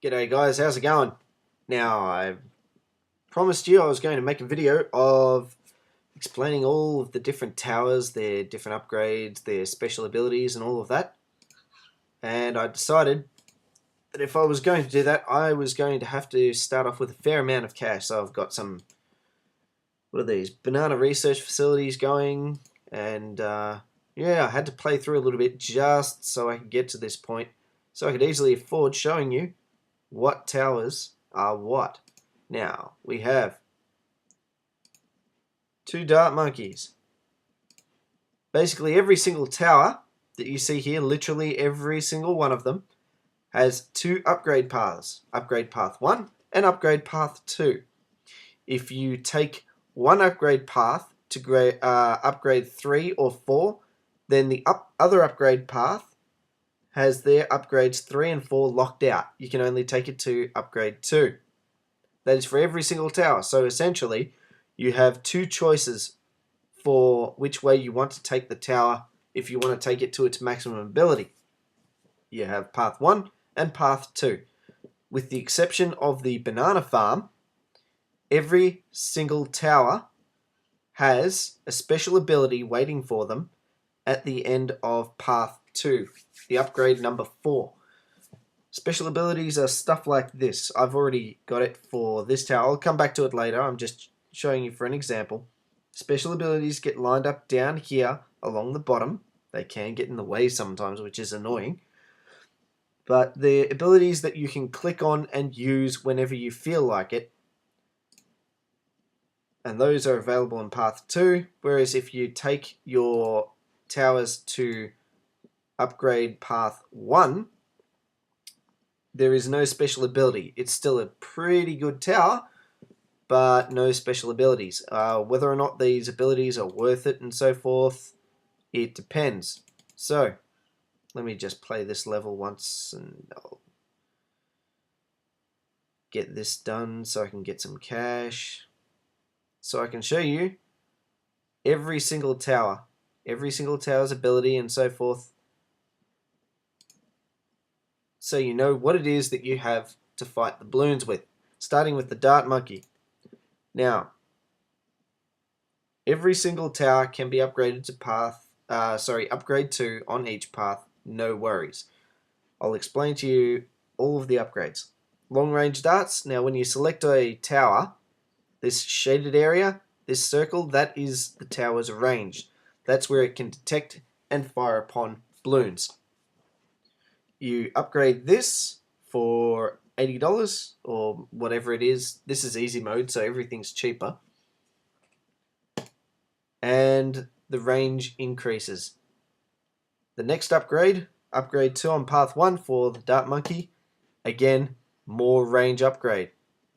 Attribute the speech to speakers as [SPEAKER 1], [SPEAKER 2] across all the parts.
[SPEAKER 1] G'day guys, how's it going? Now, I promised you I was going to make a video of explaining all of the different towers, their different upgrades, their special abilities and all of that. And I decided that if I was going to do that, I was going to have to start off with a fair amount of cash. So I've got some, what are these, banana research facilities going. And yeah, I had to play through a little bit just so I could get to this point. So I could easily afford showing you what towers are what. Now, we have 2 dart monkeys. Basically, every single tower that you see here, literally every single one of them, has 2 upgrade paths. Upgrade path 1 and upgrade path 2. If you take one upgrade path to upgrade 3 or 4, then the other upgrade path has their upgrades 3 and 4 locked out. You can only take it to upgrade 2. That is for every single tower. So essentially, you have 2 choices for which way you want to take the tower if you want to take it to its maximum ability. You have path 1 and path 2. With the exception of the banana farm, every single tower has a special ability waiting for them at the end of path 2. The upgrade number 4. Special abilities are stuff like this. I've already got it for this tower. I'll come back to it later. I'm just showing you for an example. Special abilities get lined up down here along the bottom. They can get in the way sometimes, which is annoying. But the abilities that you can click on and use whenever you feel like it. And those are available in path 2. Whereas if you take your towers to upgrade path 1, there is no special ability. It's still a pretty good tower, but no special abilities. Whether or not these abilities are worth it and so forth, it depends. So, let me just play this level once and I'll get this done so I can get some cash. So I can show you every single tower's ability and so forth, so you know what it is that you have to fight the balloons with, starting with the dart monkey. Now, every single tower can be upgraded to upgrade 2 on each path, no worries. I'll explain to you all of the upgrades. Long range darts. Now when you select a tower, this shaded area, this circle, that is the tower's range. That's where it can detect and fire upon balloons. You upgrade this for $80 or whatever it is. This is easy mode, so everything's cheaper. And the range increases. The next upgrade, upgrade 2 on path 1 for the dart monkey. Again, more range upgrade.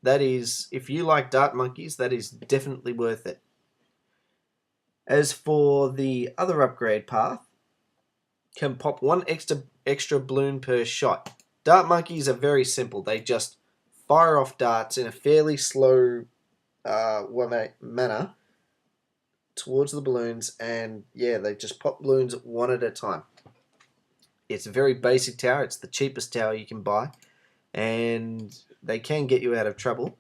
[SPEAKER 1] That is, if you like dart monkeys, that is definitely worth it. As for the other upgrade path, can pop 1 extra balloon per shot. Dart monkeys are very simple. They just fire off darts in a fairly slow manner towards the balloons, and yeah, they just pop balloons 1 at a time. It's a very basic tower. It's the cheapest tower you can buy, and they can get you out of trouble.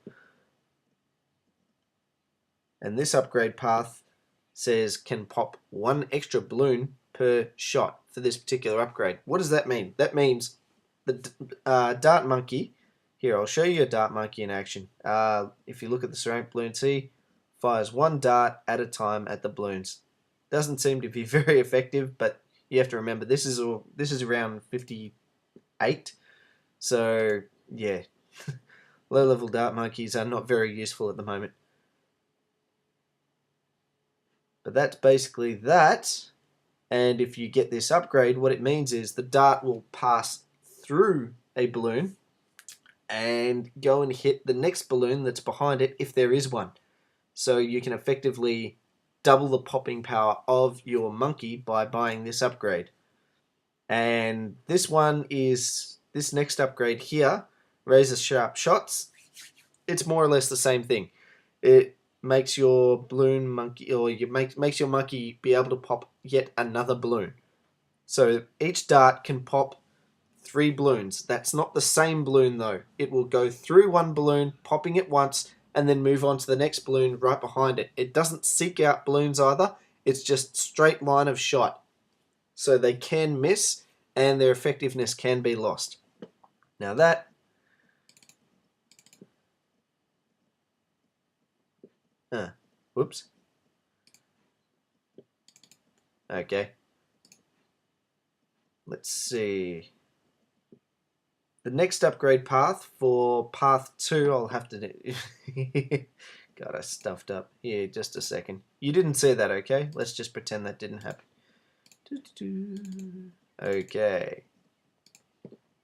[SPEAKER 1] And this upgrade path says can pop 1 extra balloon per shot for this particular upgrade. What does that mean? That means the dart monkey, here I'll show you a dart monkey in action. If you look at the ceramic balloon, see, fires 1 dart at a time at the balloons. Doesn't seem to be very effective, but you have to remember this is around 58, so yeah, low level dart monkeys are not very useful at the moment. But that's basically that. And if you get this upgrade, what it means is the dart will pass through a balloon and go and hit the next balloon that's behind it if there is one. So you can effectively double the popping power of your monkey by buying this upgrade. And this next upgrade here, razor sharp shots, it's more or less the same thing. It makes your balloon monkey, or makes your monkey be able to pop yet another balloon. So each dart can pop 3 balloons. That's not the same balloon though. It will go through one balloon, popping it once, and then move on to the next balloon right behind it. It doesn't seek out balloons either. It's just straight line of shot. So they can miss and their effectiveness can be lost. Now that... whoops. Okay. Let's see. The next upgrade path for path 2, I'll have to do... God, I stuffed up. Here, just a second. You didn't see that, okay? Let's just pretend that didn't happen. Okay.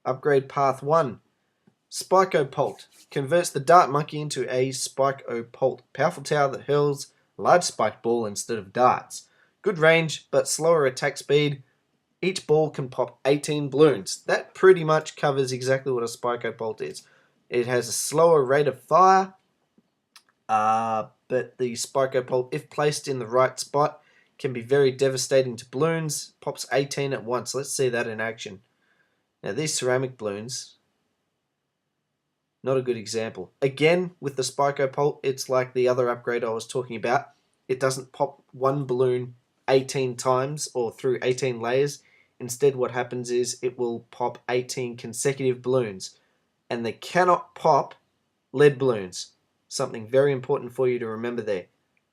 [SPEAKER 1] Upgrade path 1. Spike-O-Pult. Converts the Dart Monkey into a Spike-O-Pult. Powerful tower that hurls a large spiked ball instead of darts. Good range, but slower attack speed. Each ball can pop 18 balloons. That pretty much covers exactly what a Spike-O-Pult is. It has a slower rate of fire, but the Spike-O-Pult, if placed in the right spot, can be very devastating to balloons. Pops 18 at once. Let's see that in action. Now these ceramic balloons, not a good example. Again, with the Spike-O-Pult, it's like the other upgrade I was talking about. It doesn't pop one balloon 18 times or through 18 layers. Instead, what happens is it will pop 18 consecutive balloons. And they cannot pop lead balloons. Something very important for you to remember there.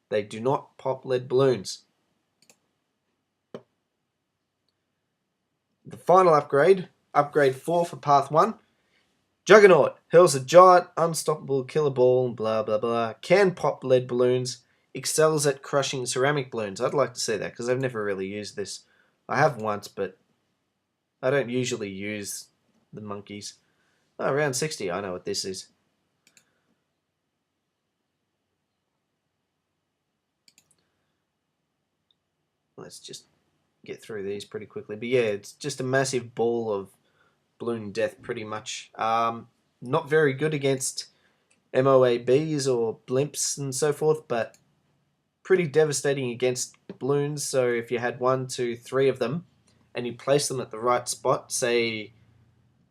[SPEAKER 1] They do not pop lead balloons. The final upgrade, upgrade 4 for path 1. Juggernaut hurls a giant, unstoppable killer ball, blah blah blah. Can pop lead balloons. Excels at crushing ceramic balloons. I'd like to see that because I've never really used this. I have once, but I don't usually use the monkeys. Oh, round 60, I know what this is. Let's just get through these pretty quickly. But yeah, it's just a massive ball of balloon death pretty much. Not very good against MOABs or blimps and so forth, but pretty devastating against balloons. So if you had 1, 2, 3 of them and you place them at the right spot, say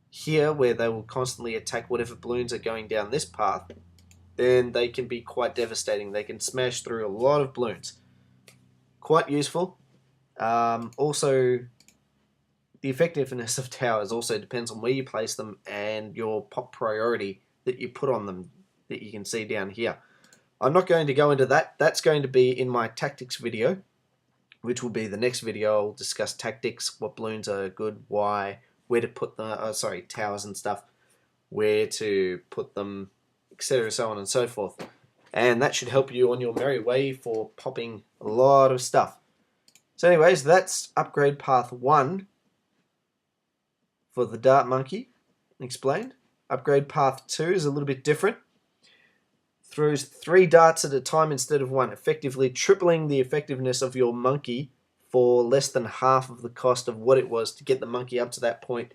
[SPEAKER 1] here where they will constantly attack whatever balloons are going down this path, then they can be quite devastating. They can smash through a lot of balloons. Quite useful. Also, the effectiveness of towers also depends on where you place them and your pop priority that you put on them, that you can see down here. I'm not going to go into that. That's going to be in my tactics video, which will be the next video. I'll discuss tactics, what balloons are good, why, where to put the towers and stuff, where to put them, etc., so on and so forth. And that should help you on your merry way for popping a lot of stuff. So anyways, that's upgrade path 1 for the Dart Monkey explained. Upgrade path 2 is a little bit different. Throws 3 darts at a time instead of 1, effectively tripling the effectiveness of your monkey for less than half of the cost of what it was to get the monkey up to that point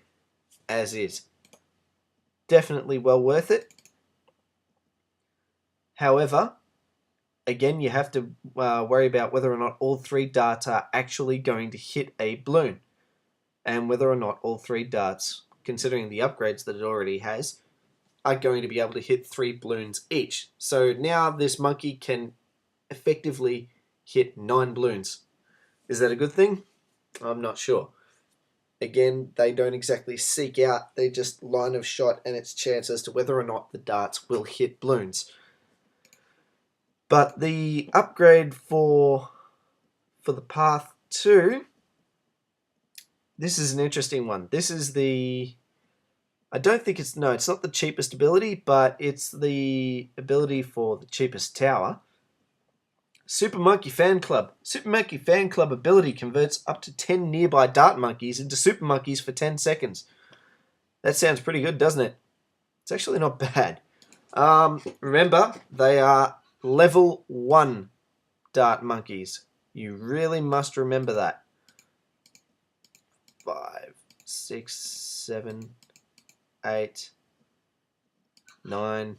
[SPEAKER 1] as is. Definitely well worth it. However, again, you have to worry about whether or not all 3 darts are actually going to hit a balloon, and whether or not all 3 darts, considering the upgrades that it already has, are going to be able to hit 3 balloons each. So now this monkey can effectively hit 9 balloons. Is that a good thing? I'm not sure. Again, they don't exactly seek out, they just line of shot and its chance as to whether or not the darts will hit balloons. But the upgrade for the path 2, this is an interesting one. This is the... I don't think it's... No, it's not the cheapest ability, but it's the ability for the cheapest tower. Super Monkey Fan Club. Super Monkey Fan Club ability converts up to 10 nearby dart monkeys into super monkeys for 10 seconds. That sounds pretty good, doesn't it? It's actually not bad. Remember, they are level 1 dart monkeys. You really must remember that. 5, 6, 7, 8, 9,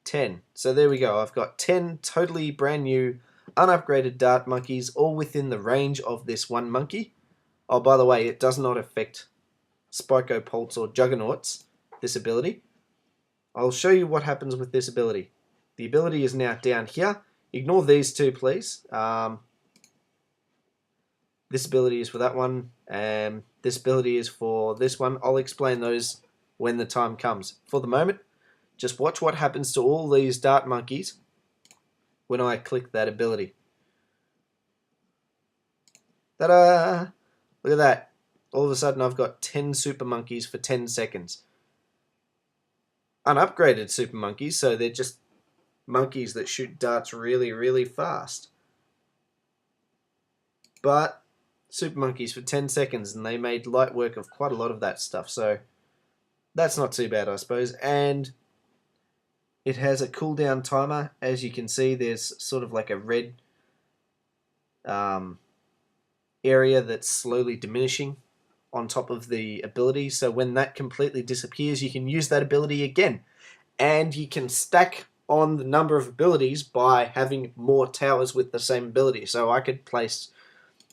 [SPEAKER 1] 10. So there we go. I've got 10 totally brand new, unupgraded dart monkeys, all within the range of this one monkey. Oh, by the way, it does not affect Spyco, Pulse, or Juggernauts, this ability. I'll show you what happens with this ability. The ability is now down here. Ignore these two, please. This ability is for that one, and this ability is for this one. I'll explain those when the time comes. For the moment, just watch what happens to all these dart monkeys when I click that ability. Ta-da! Look at that. All of a sudden I've got 10 super monkeys for 10 seconds. Unupgraded super monkeys, so they're just monkeys that shoot darts really, really fast. But super monkeys for 10 seconds, and they made light work of quite a lot of that stuff, so that's not too bad, I suppose. And it has a cooldown timer. As you can see, there's sort of like a red area that's slowly diminishing on top of the ability, so when that completely disappears, you can use that ability again, and you can stack on the number of abilities by having more towers with the same ability. So I could place,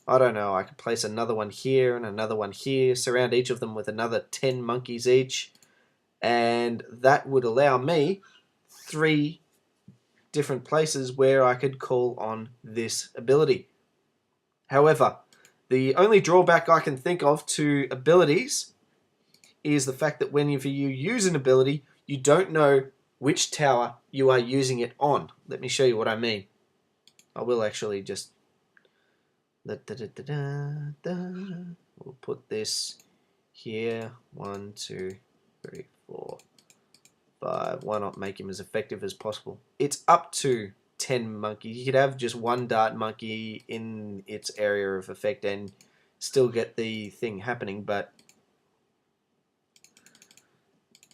[SPEAKER 1] I don't know, I could place another one here and another one here, surround each of them with another 10 monkeys each, and that would allow me 3 different places where I could call on this ability. However, the only drawback I can think of to abilities is the fact that whenever you use an ability, you don't know which tower you are using it on. Let me show you what I mean. I will actually just... We'll put this here. 1, 2, 3, 4, 5. Why not make him as effective as possible? It's up to 10 monkeys. You could have just one dart monkey in its area of effect and still get the thing happening, but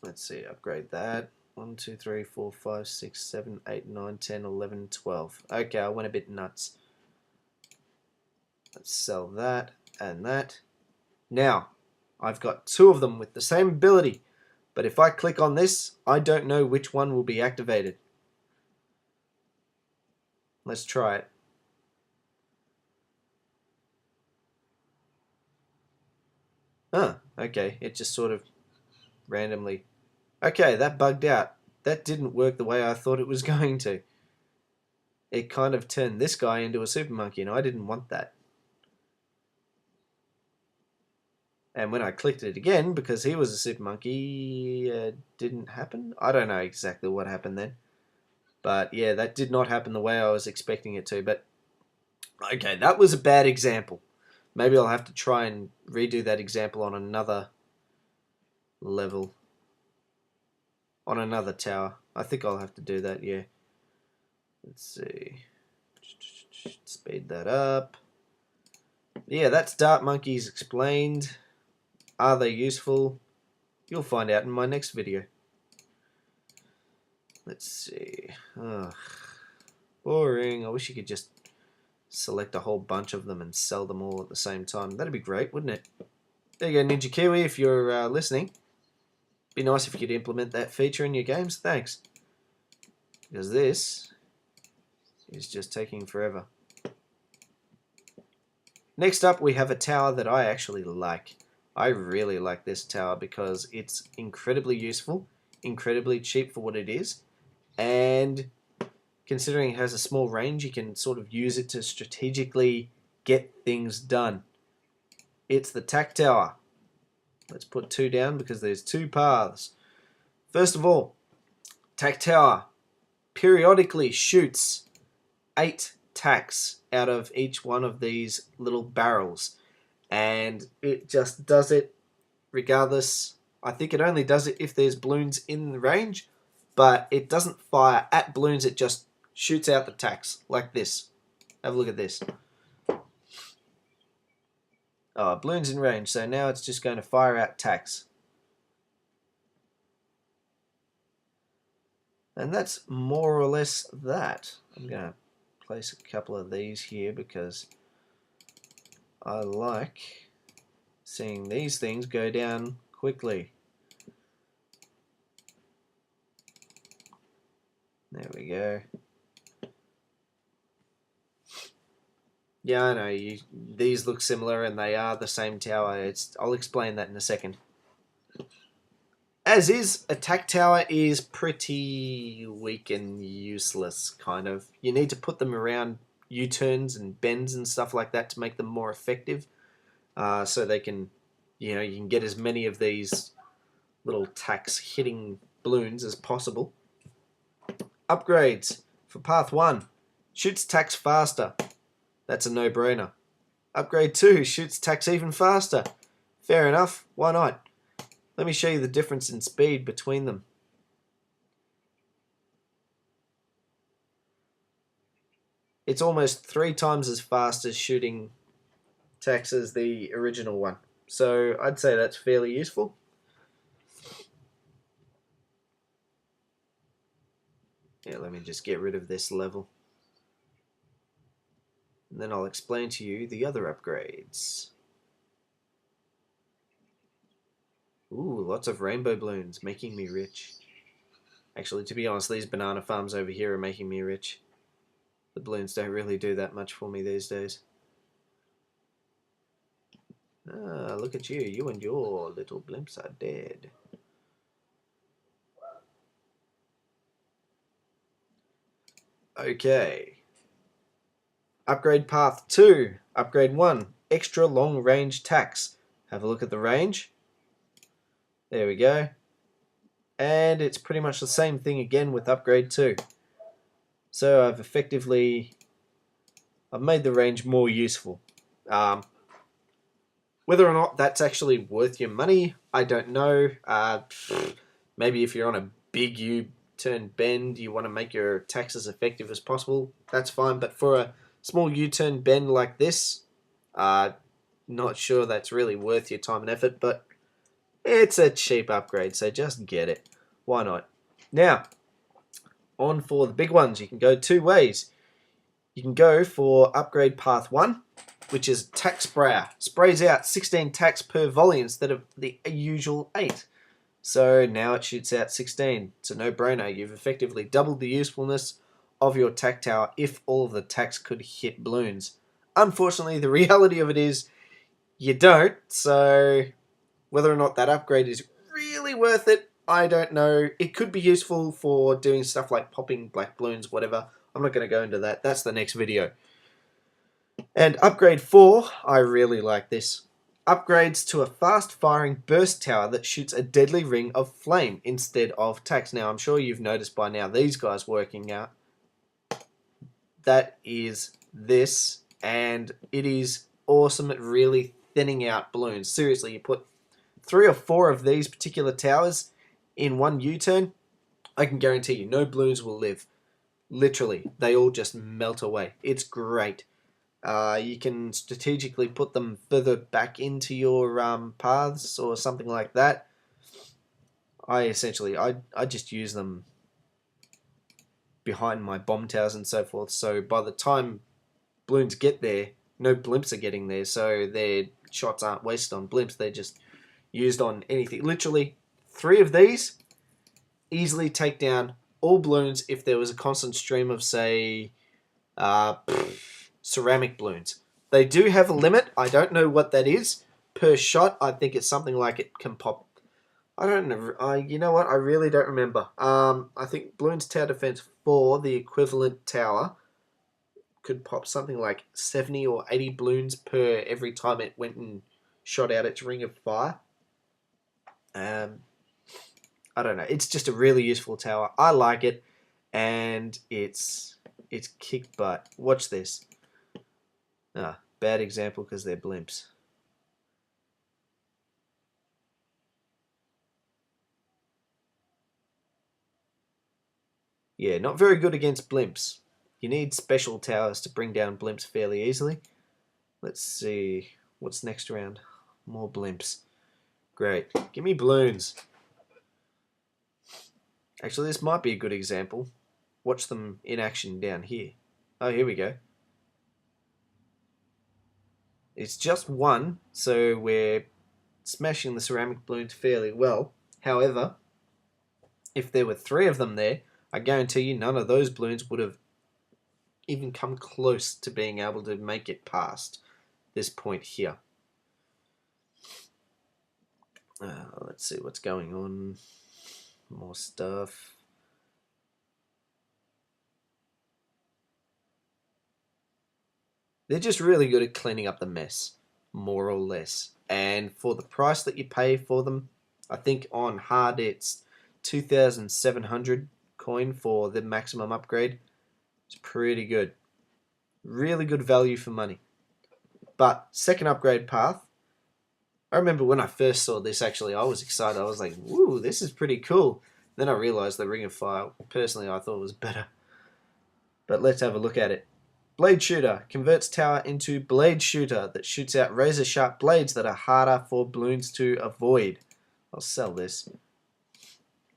[SPEAKER 1] let's see, upgrade that. 1, 2, 3, 4, 5, 6, 7, 8, 9, 10, 11, 12. Okay, I went a bit nuts. Let's sell that and that. Now, I've got 2 of them with the same ability, but if I click on this, I don't know which one will be activated. Let's try it. Oh, okay, it just sort of randomly... Okay, that bugged out. That didn't work the way I thought it was going to. It kind of turned this guy into a super monkey, and I didn't want that. And when I clicked it again, because he was a super monkey, it didn't happen? I don't know exactly what happened then. But yeah, that did not happen the way I was expecting it to. But okay, that was a bad example. Maybe I'll have to try and redo that example on another level. On another tower. I think I'll have to do that, yeah. Let's see. Speed that up. Yeah, that's dart monkeys explained. Are they useful? You'll find out in my next video. Let's see. Ugh. Boring. I wish you could just select a whole bunch of them and sell them all at the same time. That'd be great, wouldn't it? There you go, Ninja Kiwi, if you're listening. Be nice if you could implement that feature in your games. Thanks. Because this is just taking forever. Next up, we have a tower that I actually like. I really like this tower because it's incredibly useful, incredibly cheap for what it is, and considering it has a small range, you can sort of use it to strategically get things done. It's the Tack Tower. Let's put 2 down because there's 2 paths. First of all, Tack Tower periodically shoots 8 tacks out of each one of these little barrels, and it just does it regardless. I think it only does it if there's balloons in the range, but it doesn't fire at balloons, it just shoots out the tacks like this. Have a look at this. Oh, balloons in range, so now it's just going to fire out tacks. And that's more or less that. I'm going to place a couple of these here because I like seeing these things go down quickly. There we go. Yeah, I know, these look similar and they are the same tower. I'll explain that in a second. As is, attack tower is pretty weak and useless, kind of. You need to put them around U-turns and bends and stuff like that to make them more effective. So they can, you can get as many of these little tacks hitting balloons as possible. Upgrades for Path 1. Shoots tacks faster. That's a no-brainer. Upgrade 2. Shoots tacks even faster. Fair enough. Why not? Let me show you the difference in speed between them. It's almost 3 times as fast as shooting tacks as the original one. So I'd say that's fairly useful. Yeah, let me just get rid of this level. And then I'll explain to you the other upgrades. Ooh, lots of rainbow balloons, making me rich. Actually, to be honest, these banana farms over here are making me rich. The balloons don't really do that much for me these days. Ah, look at you. You and your little blimps are dead. Okay. Upgrade Path 2. Upgrade 1. Extra long range tacks. Have a look at the range. There we go. And it's pretty much the same thing again with Upgrade 2. So I've made the range more useful. Whether or not that's actually worth your money, I don't know. Maybe if you're on a big U-turn bend, you want to make your attacks as effective as possible, that's fine. But for a small U-turn bend like this, not sure that's really worth your time and effort, but it's a cheap upgrade, so just get it. Why not? Now, on for the big ones. You can go 2 ways. You can go for Upgrade Path 1, which is Tack Sprayer. Sprays out 16 tacks per volley instead of the usual 8. So now it shoots out 16. It's a no-brainer. You've effectively doubled the usefulness of your tack tower if all of the tacks could hit balloons. Unfortunately, the reality of it is you don't, so whether or not that upgrade is really worth it, I don't know. It could be useful for doing stuff like popping black balloons, whatever. I'm not going to go into that. That's the next video. And upgrade 4, I really like this. Upgrades to a fast-firing burst tower that shoots a deadly ring of flame instead of tacks. Now, I'm sure you've noticed by now these guys working out. That is this, and it is awesome at really thinning out balloons. Seriously, you put 3 or 4 of these particular towers in one U-turn, I can guarantee you no balloons will live. Literally, they all just melt away. It's great. You can strategically put them further back into your paths or something like that. I just use them behind my bomb towers and so forth. So by the time balloons get there, no blimps are getting there. So their shots aren't wasted on blimps. They're just used on anything. Literally, 3 of these easily take down all balloons if there was a constant stream of, say, ceramic balloons. They do have a limit. I don't know what that is per shot. I think it's something like it can pop. I don't know. You know what? I really don't remember. I think Balloons Tower Defense 4, the equivalent tower, could pop something like 70 or 80 balloons per every time it went and shot out its ring of fire. I don't know. It's just a really useful tower. I like it, and it's kick butt. Watch this. Bad example because they're blimps. Yeah, not very good against blimps. You need special towers to bring down blimps fairly easily. Let's see. What's next round? More blimps. Great. Give me balloons. Actually, this might be a good example. Watch them in action down here. Oh, here we go. It's just 1, so we're smashing the ceramic balloons fairly well. However, if there were 3 of them there, I guarantee you none of those balloons would have even come close to being able to make it past this point here. Let's see what's going on. More stuff. They're just really good at cleaning up the mess, more or less. And for the price that you pay for them, I think on hard it's 2,700 coin for the maximum upgrade. It's pretty good. Really good value for money. But second upgrade path, I remember when I first saw this, actually, I was excited. I was like, woo, this is pretty cool. Then I realized the Ring of Fire, personally, I thought was better. But let's have a look at it. Blade Shooter converts tower into Blade Shooter that shoots out razor sharp blades that are harder for balloons to avoid. I'll sell this.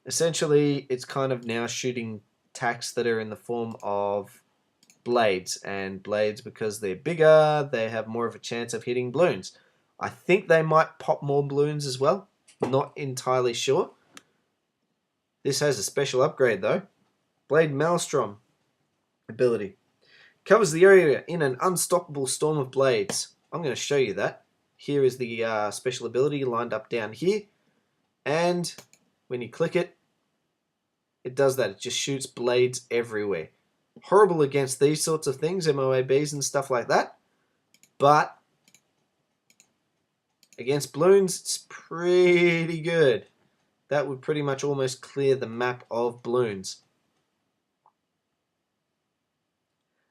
[SPEAKER 1] Essentially, it's kind of now shooting tacks that are in the form of blades. And blades, because they're bigger, they have more of a chance of hitting balloons. I think they might pop more balloons as well. Not entirely sure. This has a special upgrade though. Blade Maelstrom ability. Covers the area in an unstoppable storm of blades. I'm going to show you that. Here is the special ability lined up down here. And when you click it, it does that. It just shoots blades everywhere. Horrible against these sorts of things, MOABs and stuff like that. But against balloons, it's pretty good. That would pretty much almost clear the map of balloons.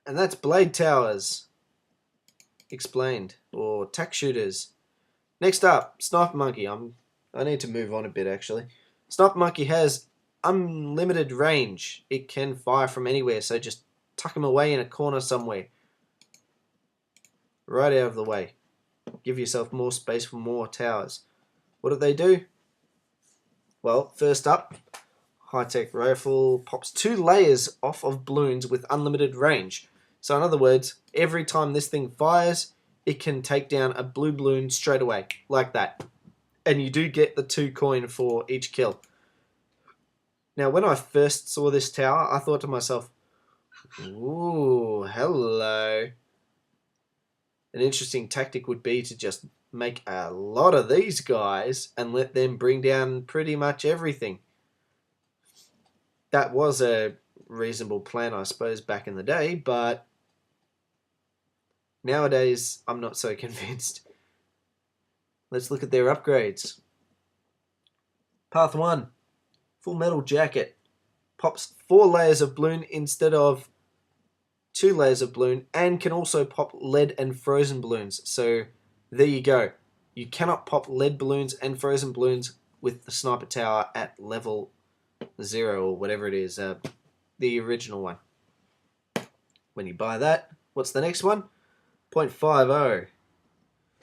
[SPEAKER 1] And that's Blade Towers explained, or Tack Shooters. Next up, Sniper Monkey. I need to move on a bit actually. Sniper Monkey has unlimited range. It can fire from anywhere, so just tuck him away in a corner somewhere. Right out of the way. Give yourself more space for more towers. What do? Well, first up, high-tech rifle pops 2 layers off of balloons with unlimited range. So in other words, every time this thing fires, it can take down a blue balloon straight away, like that. And you do get the 2 coin for each kill. Now, when I first saw this tower, I thought to myself, ooh, hello. An interesting tactic would be to just make a lot of these guys and let them bring down pretty much everything. That was a reasonable plan, I suppose, back in the day, but nowadays I'm not so convinced. Let's look at their upgrades. Path 1, Full Metal Jacket. Pops 4 layers of balloon instead of 2 layers of balloon, and can also pop lead and frozen balloons. So there you go. You cannot pop lead balloons and frozen balloons with the sniper tower at level 0 or whatever it is, the original one. When you buy that, what's the next one? 0.50.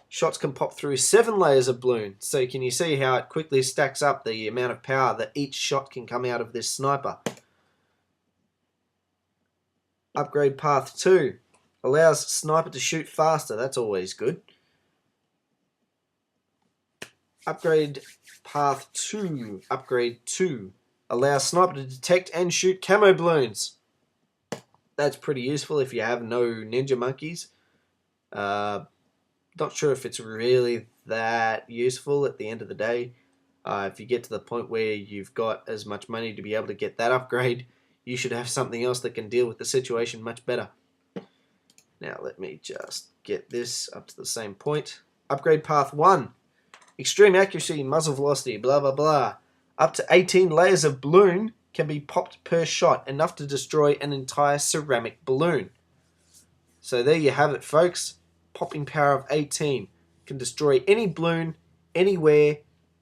[SPEAKER 1] Shots can pop through 7 layers of balloon. So can you see how it quickly stacks up the amount of power that each shot can come out of this sniper? Upgrade Path 2. Allows sniper to shoot faster. That's always good. Upgrade Path 2. Upgrade 2. Allows sniper to detect and shoot camo balloons. That's pretty useful if you have no ninja monkeys. Not sure if it's really that useful at the end of the day. If you get to the point where you've got as much money to be able to get that upgrade, you should have something else that can deal with the situation much better. Now let me just get this up to the same point. Upgrade Path 1. Extreme accuracy, muzzle velocity, blah blah blah. Up to 18 layers of balloon can be popped per shot, enough to destroy an entire ceramic balloon. So there you have it, folks. Popping power of 18. Can destroy any balloon, anywhere,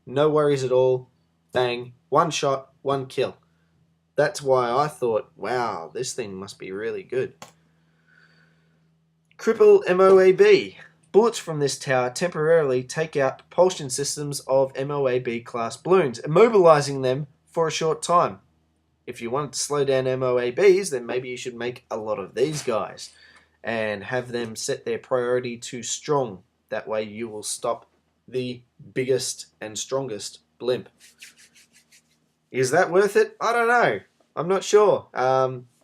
[SPEAKER 1] no worries at all. Bang, 1 shot, 1 kill. That's why I thought, wow, this thing must be really good. Cripple MOAB. Bullets from this tower temporarily take out propulsion systems of MOAB class balloons, immobilizing them for a short time. If you want to slow down MOABs, then maybe you should make a lot of these guys and have them set their priority to strong. That way you will stop the biggest and strongest blimp. Is that worth it? I don't know. I'm not sure.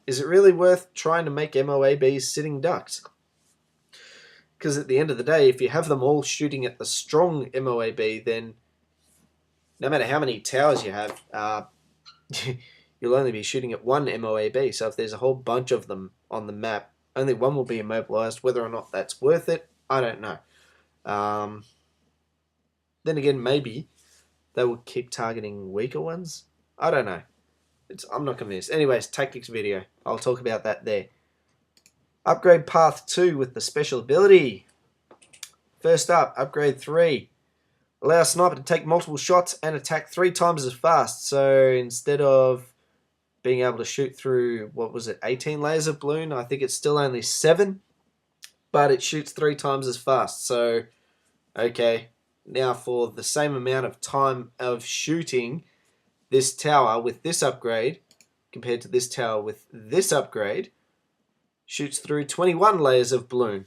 [SPEAKER 1] Is it really worth trying to make MOABs sitting ducks? Because at the end of the day, if you have them all shooting at the strong MOAB, then no matter how many towers you have, you'll only be shooting at one MOAB. So if there's a whole bunch of them on the map, only one will be immobilized. Whether or not that's worth it, I don't know. Then again, maybe they will keep targeting weaker ones. I don't know. I'm not convinced. Anyways, tactics video. I'll talk about that there. Upgrade path 2 with the special ability. First up, upgrade 3. Allow a sniper to take multiple shots and attack 3 times as fast. So instead of being able to shoot through, 18 layers of balloon, I think it's still only 7. But it shoots 3 times as fast. So, okay. Now for the same amount of time of shooting, this tower with this upgrade, compared to this tower with this upgrade, shoots through 21 layers of balloon.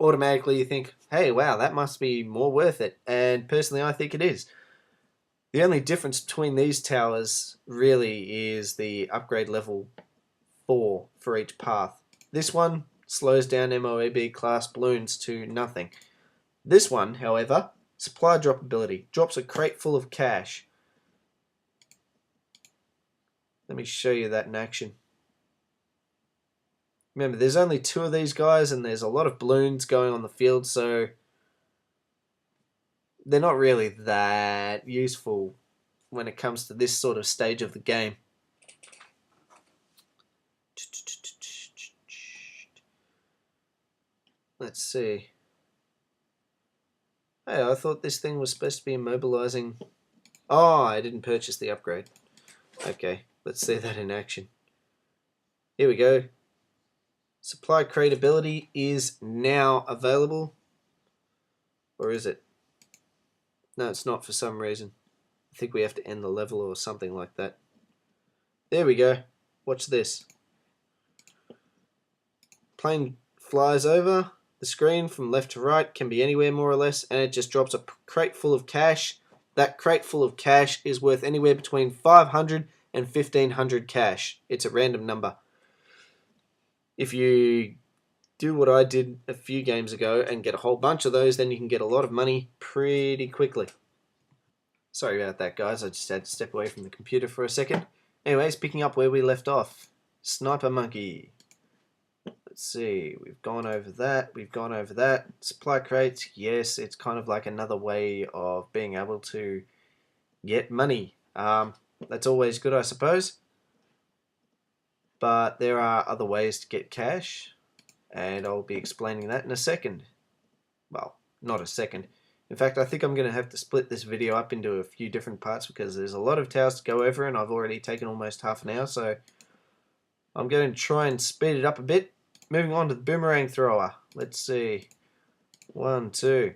[SPEAKER 1] Automatically you think, hey, wow, that must be more worth it. And personally, I think it is. The only difference between these towers really is the upgrade level 4 for each path. This one slows down MOAB class balloons to nothing. This one, however, supply drop ability, drops a crate full of cash. Let me show you that in action. Remember, there's only 2 of these guys and there's a lot of balloons going on the field, so they're not really that useful when it comes to this sort of stage of the game. Let's see. Hey, I thought this thing was supposed to be immobilizing. Oh, I didn't purchase the upgrade. Okay, let's see that in action. Here we go. Supply crate ability is now available. Or is it? No, it's not for some reason. I think we have to end the level or something like that. There we go. Watch this. Plane flies over. The screen from left to right can be anywhere more or less, and it just drops a crate full of cash. That crate full of cash is worth anywhere between 500 and 1500 cash. It's a random number. If you do what I did a few games ago and get a whole bunch of those, then you can get a lot of money pretty quickly. Sorry about that, guys. I just had to step away from the computer for a second. Anyways, picking up where we left off. Sniper Monkey. Let's see, we've gone over that, Supply crates, yes, it's kind of like another way of being able to get money. That's always good, I suppose. But there are other ways to get cash, and I'll be explaining that in a second. Well, not a second. In fact, I think I'm going to have to split this video up into a few different parts because there's a lot of towers to go over and I've already taken almost half an hour, so I'm going to try and speed it up a bit. Moving on to the boomerang thrower. Let's see. 1, 2.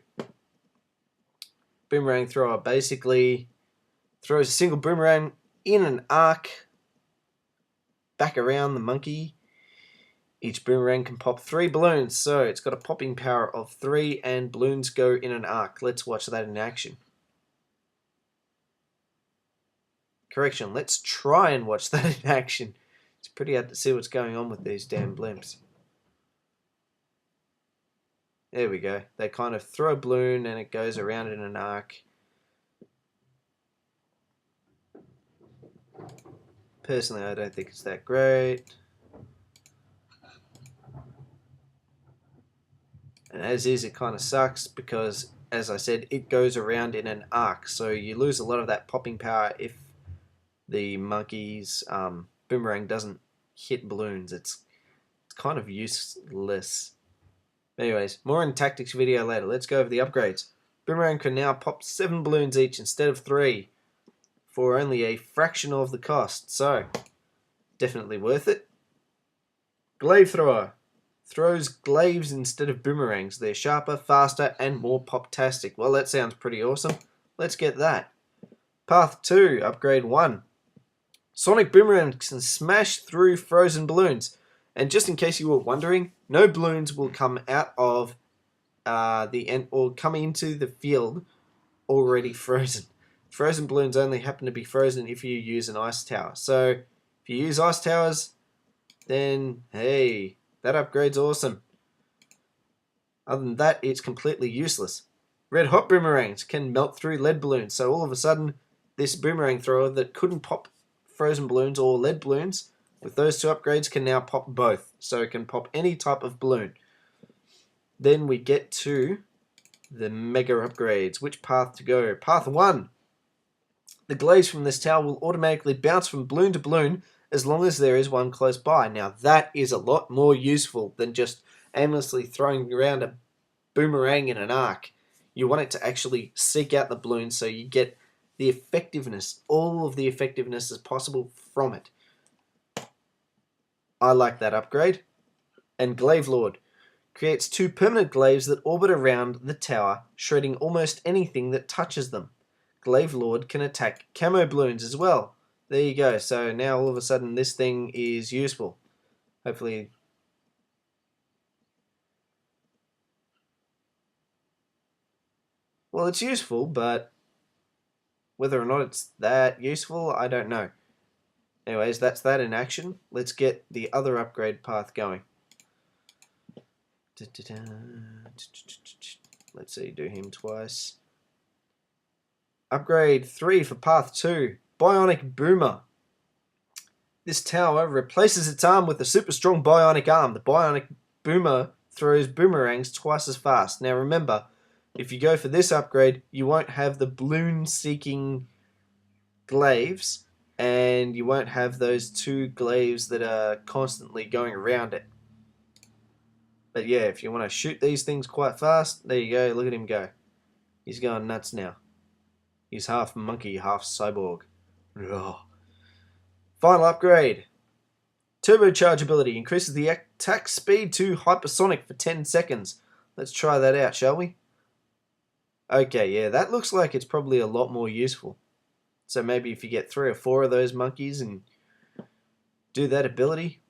[SPEAKER 1] Boomerang thrower basically throws a single boomerang in an arc back around the monkey. Each boomerang can pop 3 balloons, so it's got a popping power of 3 and balloons go in an arc. Let's watch that in action. Correction, let's try and watch that in action. It's pretty hard to see what's going on with these damn blimps. There we go. They kind of throw a balloon and it goes around in an arc. Personally, I don't think it's that great. And as is, it kind of sucks because, as I said, it goes around in an arc. So you lose a lot of that popping power if the monkey's boomerang doesn't hit balloons. It's kind of useless. Anyways, more in tactics video later. Let's go over the upgrades. Boomerang can now pop 7 balloons each instead of 3 for only a fraction of the cost. So, definitely worth it. Glaive thrower. Throws glaives instead of boomerangs. They're sharper, faster, and more pop-tastic. Well, that sounds pretty awesome. Let's get that. Path 2, upgrade 1. Sonic boomerangs can smash through frozen balloons. And just in case you were wondering, no balloons will come out of the end or come into the field already frozen. Frozen balloons only happen to be frozen if you use an ice tower. So if you use ice towers, then hey, that upgrade's awesome. Other than that, it's completely useless. Red hot boomerangs can melt through lead balloons, so all of a sudden this boomerang thrower that couldn't pop frozen balloons or lead balloons, with those two upgrades can now pop both. So it can pop any type of balloon. Then we get to the mega upgrades. Which path to go? Path 1. The glaives from this tower will automatically bounce from balloon to balloon as long as there is one close by. Now that is a lot more useful than just aimlessly throwing around a boomerang in an arc. You want it to actually seek out the balloon so you get the effectiveness, all of the effectiveness as possible from it. I like that upgrade. And Glaive Lord creates 2 permanent glaives that orbit around the tower, shredding almost anything that touches them. Glaive Lord can attack camo balloons as well. There you go. So now all of a sudden this thing is useful. Hopefully. Well, it's useful, but whether or not it's that useful, I don't know. Anyways, that's that in action. Let's get the other upgrade path going. Let's see, do him twice. Upgrade 3 for path 2. Bionic Boomer. This tower replaces its arm with a super strong bionic arm. The bionic boomer throws boomerangs twice as fast. Now remember, if you go for this upgrade, you won't have the balloon-seeking glaives, and you won't have those 2 glaives that are constantly going around it. But yeah, if you want to shoot these things quite fast, there you go, look at him go. He's going nuts now. He's half monkey, half cyborg. Ugh. Final upgrade. Turbocharge ability increases the attack speed to hypersonic for 10 seconds. Let's try that out, shall we? Okay, yeah, that looks like it's probably a lot more useful. So maybe if you get 3 or 4 of those monkeys and do that ability,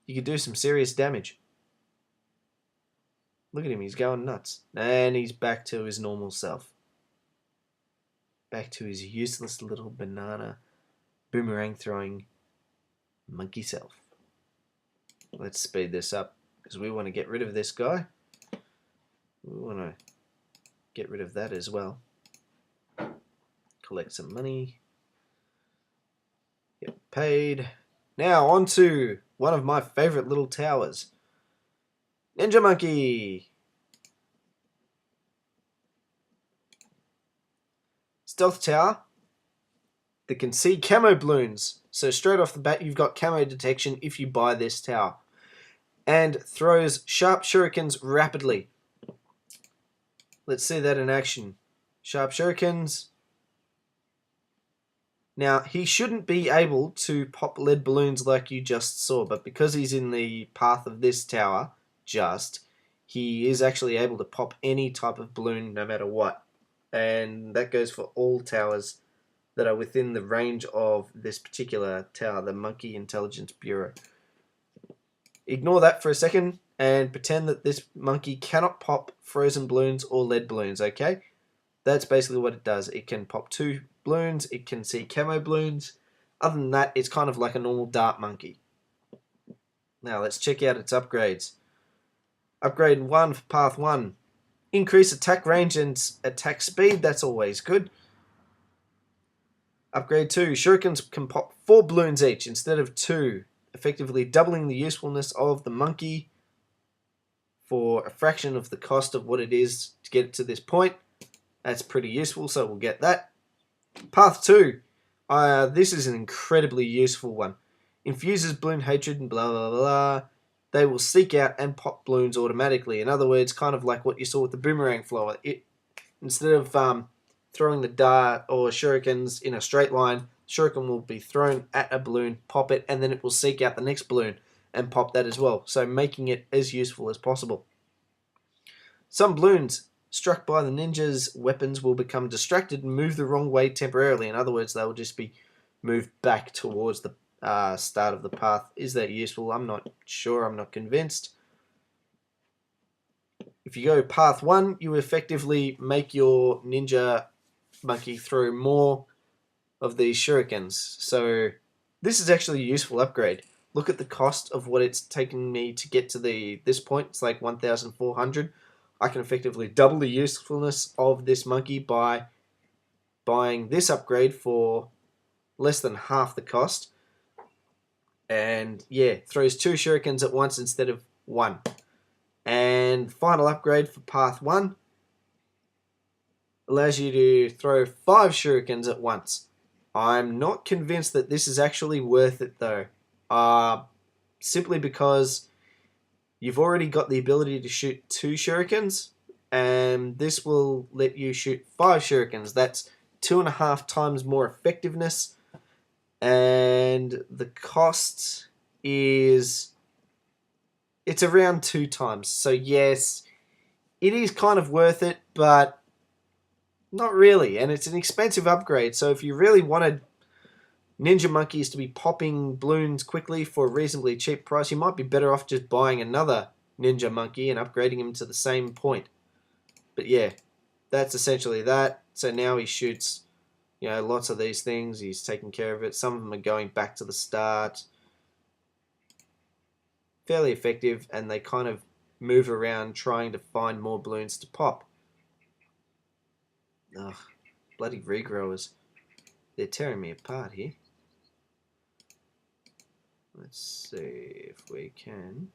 [SPEAKER 1] you could do some serious damage. Look at him, he's going nuts. And he's back to his normal self. Back to his useless little banana boomerang throwing monkey self. Let's speed this up because we want to get rid of this guy. We want to get rid of that as well. Collect some money. Get paid. Now on to one of my favorite little towers. Ninja Monkey. Stealth tower that can see camo balloons. So straight off the bat you've got camo detection if you buy this tower. And throws sharp shurikens rapidly. Let's see that in action. Sharp shurikens. Now he shouldn't be able to pop lead balloons like you just saw, but because he's in the path of this tower, he is actually able to pop any type of balloon no matter what. And that goes for all towers that are within the range of this particular tower, the Monkey Intelligence Bureau. Ignore that for a second and pretend that this monkey cannot pop frozen balloons or lead balloons, okay? That's basically what it does. It can pop 2 balloons, it can see camo balloons. Other than that, it's kind of like a normal dart monkey. Now let's check out its upgrades. Upgrade 1 for path 1. Increase attack range and attack speed, that's always good. Upgrade 2. Shurikens can pop 4 balloons each instead of 2, effectively doubling the usefulness of the monkey for a fraction of the cost of what it is to get it to this point. That's pretty useful, so we'll get that. Path 2. This is an incredibly useful one. Infuses balloon hatred and blah blah blah. They will seek out and pop balloons automatically. In other words, kind of like what you saw with the boomerang thrower. Instead of throwing the dart or shurikens in a straight line, shuriken will be thrown at a balloon, pop it, and then it will seek out the next balloon and pop that as well. So making it as useful as possible. Some balloons struck by the ninja's weapons will become distracted and move the wrong way temporarily. In other words, they will just be moved back towards the start of the path. Is that useful? I'm not sure. I'm not convinced. If you go path 1, you effectively make your ninja monkey throw more of these shurikens. So this is actually a useful upgrade. Look at the cost of what it's taken me to get to this point. It's like 1,400. I can effectively double the usefulness of this monkey by buying this upgrade for less than half the cost. And yeah, throws 2 shurikens at once instead of 1. And final upgrade for Path 1 allows you to throw 5 shurikens at once. I'm not convinced that this is actually worth it though. Simply because you've already got the ability to shoot 2 shurikens, and this will let you shoot 5 shurikens. That's 2.5 times more effectiveness, and the cost is, it's around 2 times. So yes, it is kind of worth it, but not really. And it's an expensive upgrade, so if you really wanted Ninja Monkeys to be popping balloons quickly for a reasonably cheap price, you might be better off just buying another Ninja Monkey and upgrading him to the same point. But yeah, that's essentially that. So now he shoots, you know, lots of these things. He's taking care of it. Some of them are going back to the start. Fairly effective, and they kind of move around trying to find more balloons to pop. Ugh, bloody regrowers. They're tearing me apart here. Let's see if we can.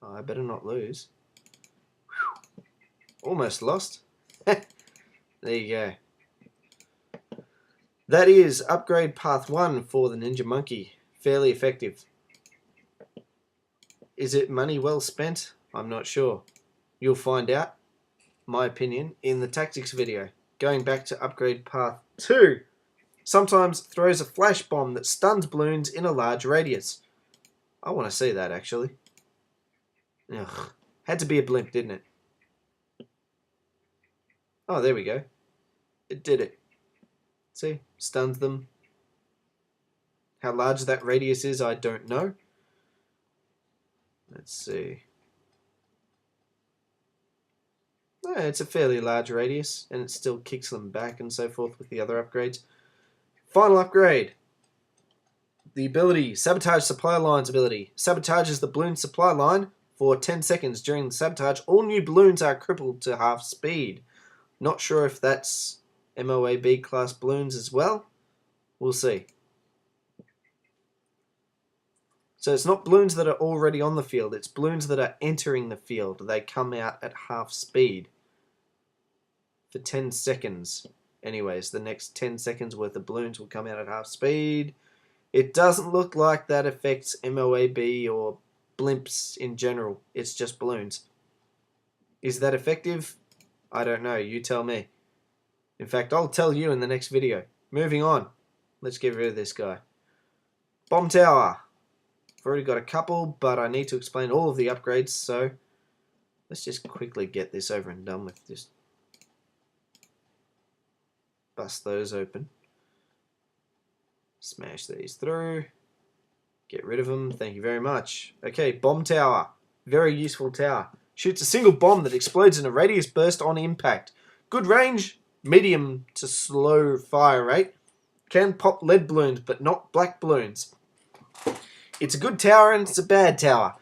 [SPEAKER 1] Oh, I better not lose. Whew. Almost lost. There you go. That is upgrade path 1 for the Ninja Monkey. Fairly effective. Is it money well spent? I'm not sure. You'll find out, my opinion, in the tactics video. Going back to upgrade path 2. Sometimes throws a flash bomb that stuns balloons in a large radius. I want to see that actually. Ugh. Had to be a blimp, didn't it? Oh, there we go. It did it. See? Stuns them. How large that radius is, I don't know. Let's see. It's a fairly large radius, and it still kicks them back and so forth with the other upgrades. Final upgrade. The ability, Sabotage Supply Line's ability. Sabotages the balloon supply line for 10 seconds. During the sabotage, all new balloons are crippled to half speed. Not sure if that's MOAB class balloons as well. We'll see. So it's not balloons that are already on the field, it's balloons that are entering the field. They come out at half speed for 10 seconds. Anyways, the next 10 seconds worth of balloons will come out at half speed. It doesn't look like that affects MOAB or blimps in general. It's just balloons. Is that effective? I don't know. You tell me. In fact, I'll tell you in the next video. Moving on. Let's get rid of this guy. Bomb Tower. I've already got a couple, but I need to explain all of the upgrades, so let's just quickly get this over and done with. Just bust those open. Smash these through. Get rid of them. Thank you very much. Okay, Bomb Tower. Very useful tower. Shoots a single bomb that explodes in a radius burst on impact. Good range, medium to slow fire rate. Can pop lead balloons, but not black balloons. It's a good tower and it's a bad tower.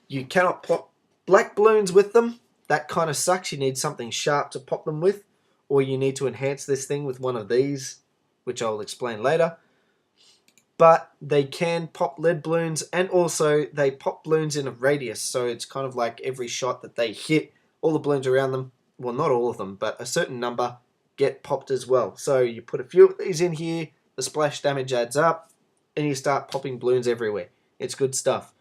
[SPEAKER 1] You cannot pop black balloons with them. That kind of sucks. You need something sharp to pop them with. Or you need to enhance this thing with one of these, which I'll explain later. But they can pop lead balloons, and also they pop balloons in a radius. So it's kind of like every shot that they hit, all the balloons around them, well, not all of them, but a certain number get popped as well. So you put a few of these in here, the splash damage adds up, and you start popping balloons everywhere. It's good stuff.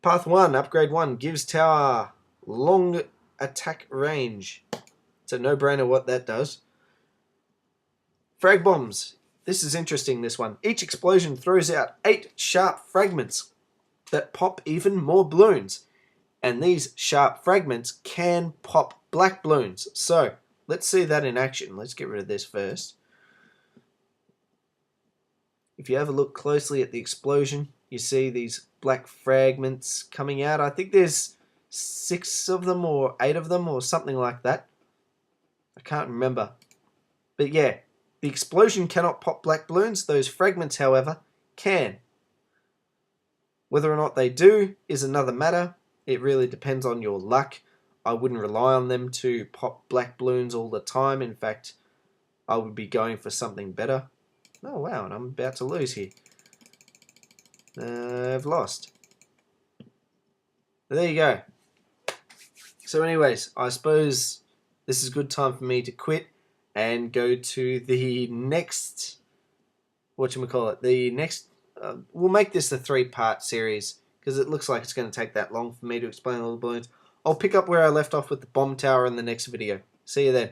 [SPEAKER 1] Path 1, Upgrade 1, gives tower long attack range. It's a no-brainer what that does. Frag bombs. This is interesting, this one. Each explosion throws out 8 sharp fragments that pop even more balloons. And these sharp fragments can pop black balloons. So, let's see that in action. Let's get rid of this first. If you have a look closely at the explosion, you see these black fragments coming out. I think there's 6 of them or 8 of them or something like that. I can't remember. But yeah, the explosion cannot pop black balloons. Those fragments, however, can. Whether or not they do is another matter. It really depends on your luck. I wouldn't rely on them to pop black balloons all the time. In fact, I would be going for something better. Oh wow, and I'm about to lose here. I've lost. There you go. So anyways, I suppose this is a good time for me to quit and go to the next, whatchamacallit, the next, we'll make this a 3-part series because it looks like it's going to take that long for me to explain all the balloons. I'll pick up where I left off with the bomb tower in the next video. See you then.